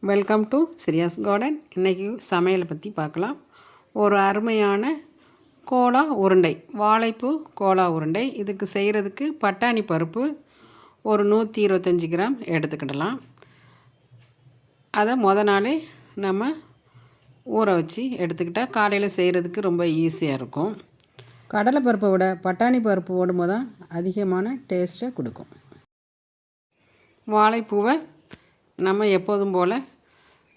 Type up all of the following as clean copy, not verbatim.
Welcome to சிரியாஸ் garden. இன்றைக்கி சமையலை பற்றி பார்க்கலாம். ஒரு அருமையான கோலா உருண்டை, வாழைப்பூ கோலா உருண்டை. இதுக்கு செய்கிறதுக்கு பட்டாணி பருப்பு ஒரு 125 கிராம் எடுத்துக்கிடலாம். அதை நாளே நம்ம ஊற வச்சு எடுத்துக்கிட்டால் காலையில் செய்கிறதுக்கு ரொம்ப ஈஸியாக இருக்கும். கடலை பருப்பை விட பட்டாணி பருப்பு போடும்போது தான் அதிகமான டேஸ்ட்டை கொடுக்கும். வாழைப்பூவை நம்ம எப்போதும் போல்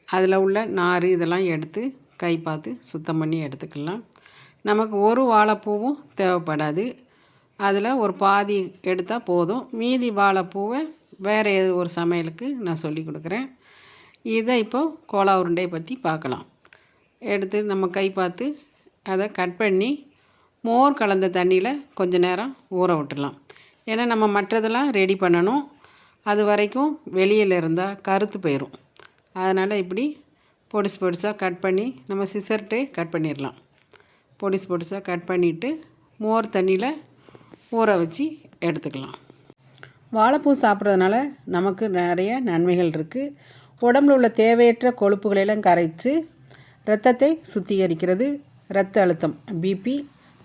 அதில் உள்ள நார் இதெல்லாம் எடுத்து கை பார்த்து சுத்தம் பண்ணி எடுத்துக்கலாம். நமக்கு ஒரு வாழைப்பூவும் தேவைப்படாது. அதில் ஒரு பாதி எடுத்தால் போதும். மீதி வாழைப்பூவை வேறு ஒரு சமையலுக்கு நான் சொல்லி கொடுக்குறேன். இதை இப்போது கோலா உருண்டையை பற்றி பார்க்கலாம். எடுத்து நம்ம கை பார்த்து அதை கட் பண்ணி மோர் கலந்த தண்ணியில் கொஞ்சம் நேரம் ஊற விட்டுடலாம். ஏன்னா நம்ம மற்றதெல்லாம் ரெடி பண்ணணும். அது வரைக்கும் வெளியில் இருந்தால் கருத்து போயிடும். அதனால் இப்படி பொடிசாக கட் பண்ணி நம்ம சிசர்ட்டே கட் பண்ணிடலாம். பொடிசாக கட் பண்ணிவிட்டு மோர் தண்ணியில் ஊற வச்சு எடுத்துக்கலாம். வாழைப்பூ சாப்பிட்றதுனால நமக்கு நிறைய நன்மைகள் இருக்குது. உடம்பில் உள்ள தேவையற்ற கொழுப்புகளெல்லாம் கரைத்து இரத்தத்தை சுத்திகரிக்கிறது. இரத்த அழுத்தம், பிபி,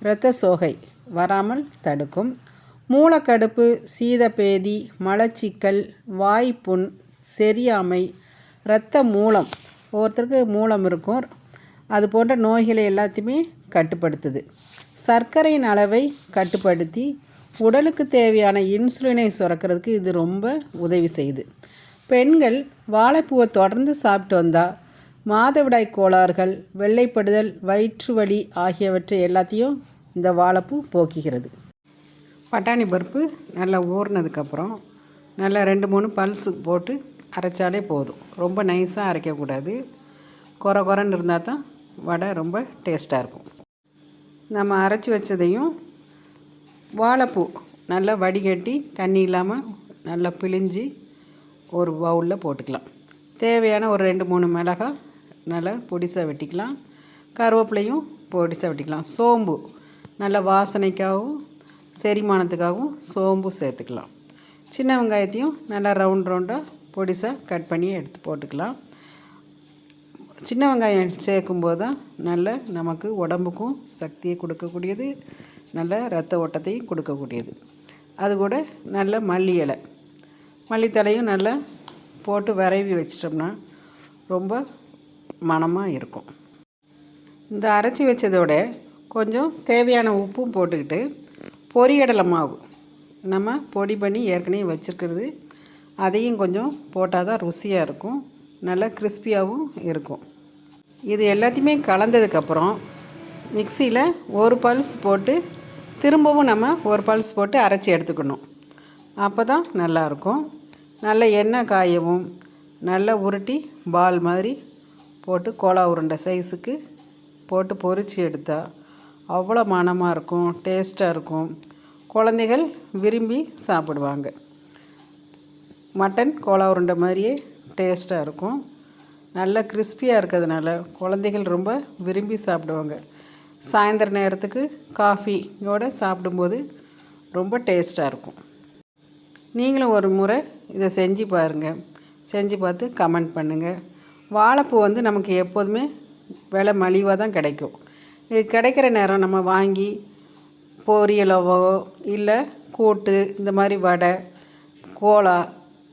இரத்த சோகை வராமல் தடுக்கும். மூலக்கடுப்பு, சீதபேதி, மலச்சிக்கல், வாய்ப்புண், செரியாமை, இரத்த மூலம், ஒவ்வொருத்தருக்கு மூலம் இருக்கும், அது போன்ற நோய்களை எல்லாத்தையுமே கட்டுப்படுத்துது. சர்க்கரையின் அளவை கட்டுப்படுத்தி உடலுக்கு தேவையான இன்சுலினை சுரக்கிறதுக்கு இது ரொம்ப உதவி செய்யுது. பெண்கள் வாழைப்பூவை தொடர்ந்து சாப்பிட்டு வந்தால் மாதவிடாய் கோளாறுகள், வெள்ளைப்படுதல், வயிற்று வலி ஆகியவற்றை எல்லாத்தையும் இந்த வாழைப்பூ போக்குகிறது. பட்டாணி பருப்பு நல்லா ஊறினதுக்கப்புறம் நல்லா 2-3 பல்ஸு போட்டு அரைச்சாலே போதும். ரொம்ப நைஸாக அரைக்கக்கூடாது. குறன்னு இருந்தால் தான் வடை ரொம்ப டேஸ்ட்டாக இருக்கும். நம்ம அரைச்சி வச்சதையும் வாழைப்பூ நல்லா வடிகட்டி தண்ணி இல்லாமல் நல்லா பிழிஞ்சு ஒரு பவுலில் போட்டுக்கலாம். தேவையான ஒரு 2-3 மிளகாய் நல்லா பொடிசாக வெட்டிக்கலாம். கருவேப்பிலையும் பொடிசாக வெட்டிக்கலாம். சோம்பு நல்ல வாசனைக்காகவும் செரிமானத்துக்காகவும் சோம்பு சேர்த்துக்கலாம். சின்ன வெங்காயத்தையும் நல்லா ரவுண்டாக பொடிசாக கட் பண்ணி எடுத்து போட்டுக்கலாம். சின்ன வெங்காயம் சேர்க்கும்போது தான் நல்ல நமக்கு உடம்புக்கும் சக்தியை கொடுக்கக்கூடியது, நல்ல இரத்த ஓட்டத்தையும் கொடுக்கக்கூடியது. அது கூட நல்ல மல்லி இலை, மல்லித்தலையும் நல்லா போட்டு விரைவி வச்சிட்டோம்னா ரொம்ப மணமாக இருக்கும். இந்த அரைச்சி வச்சதோட கொஞ்சம் தேவையான உப்பும் போட்டுக்கிட்டு பொரியடலை மாவு நம்ம பொடி பண்ணி ஏற்கனவே வச்சுருக்கிறது, அதையும் கொஞ்சம் போட்டால் தான் ருசியாக இருக்கும், நல்லா கிறிஸ்பியாகவும் இருக்கும். இது எல்லாத்தையுமே கலந்ததுக்கப்புறம் மிக்சியில் ஒரு பல்ஸ் போட்டு திரும்பவும் நம்ம ஒரு பல்ஸ் போட்டு அரைச்சி எடுத்துக்கணும். அப்போ தான் நல்லாயிருக்கும். நல்ல எண்ணெய் காயவும் நல்லா உருட்டி பால் மாதிரி போட்டு கோலா உருண்டை சைஸுக்கு போட்டு பொரித்து எடுத்தால் அவ்வளோ மணமாக இருக்கும், டேஸ்ட்டாக இருக்கும். குழந்தைகள் விரும்பி சாப்பிடுவாங்க. மட்டன் கோலா உருண்டை மாதிரியே டேஸ்ட்டாக இருக்கும். நல்ல கிறிஸ்பியாக இருக்கிறதுனால குழந்தைகள் ரொம்ப விரும்பி சாப்பிடுவாங்க. சாயந்தர நேரத்துக்கு காஃபியோடு சாப்பிடும்போது ரொம்ப டேஸ்ட்டாக இருக்கும். நீங்களும் ஒரு முறை இதை செஞ்சு பாருங்கள். செஞ்சு பார்த்து கமெண்ட் பண்ணுங்கள். வாழைப்பூ நமக்கு எப்போதுமே விலை மலிவாக தான் கிடைக்கும். இது கிடைக்கிற நேரம் நம்ம வாங்கி பொரியலவோ இல்லை கூட்டு, இந்த மாதிரி வடை, கோலா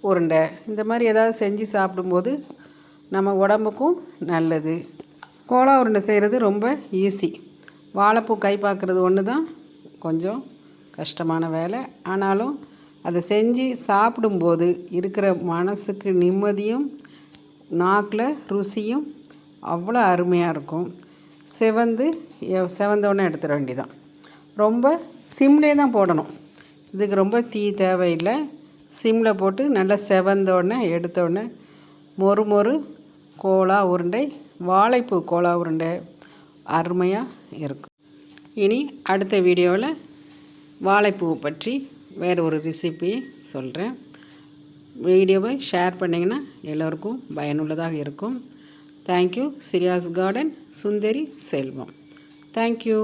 உருண்டை இந்த மாதிரி ஏதாவது செஞ்சு சாப்பிடும்போது நம்ம உடம்புக்கும் நல்லது. கோலா உருண்டை செய்கிறது ரொம்ப ஈஸி. வாழைப்பூ கை பார்க்குறது ஒன்று தான் கொஞ்சம் கஷ்டமான வேலை. ஆனாலும் அதை செஞ்சு சாப்பிடும்போது இருக்கிற மனசுக்கு நிம்மதியும் நாக்கில் ருசியும் அவ்வளோ அருமையாக இருக்கும். செவந்தோடனே எடுத்துட வேண்டியதான். ரொம்ப சிம்லேயே தான் போடணும். இதுக்கு ரொம்ப தீ தேவையில்லை. சிம்மில் போட்டு நல்லா செவந்தோடனே எடுத்தோடனே மொறு கோலா உருண்டை, வாழைப்பூ கோலா உருண்டை அருமையாக இருக்கும். இனி அடுத்த வீடியோவில் வாழைப்பூவை பற்றி வேறு ஒரு ரெசிபியை சொல்கிறேன். வீடியோவை ஷேர் பண்ணிங்கன்னா எல்லோருக்கும் பயனுள்ளதாக இருக்கும். தேங்க்யூ. சிரியாஸ் கார்டன், சுந்தரி செல்வம். தேங்க்யூ.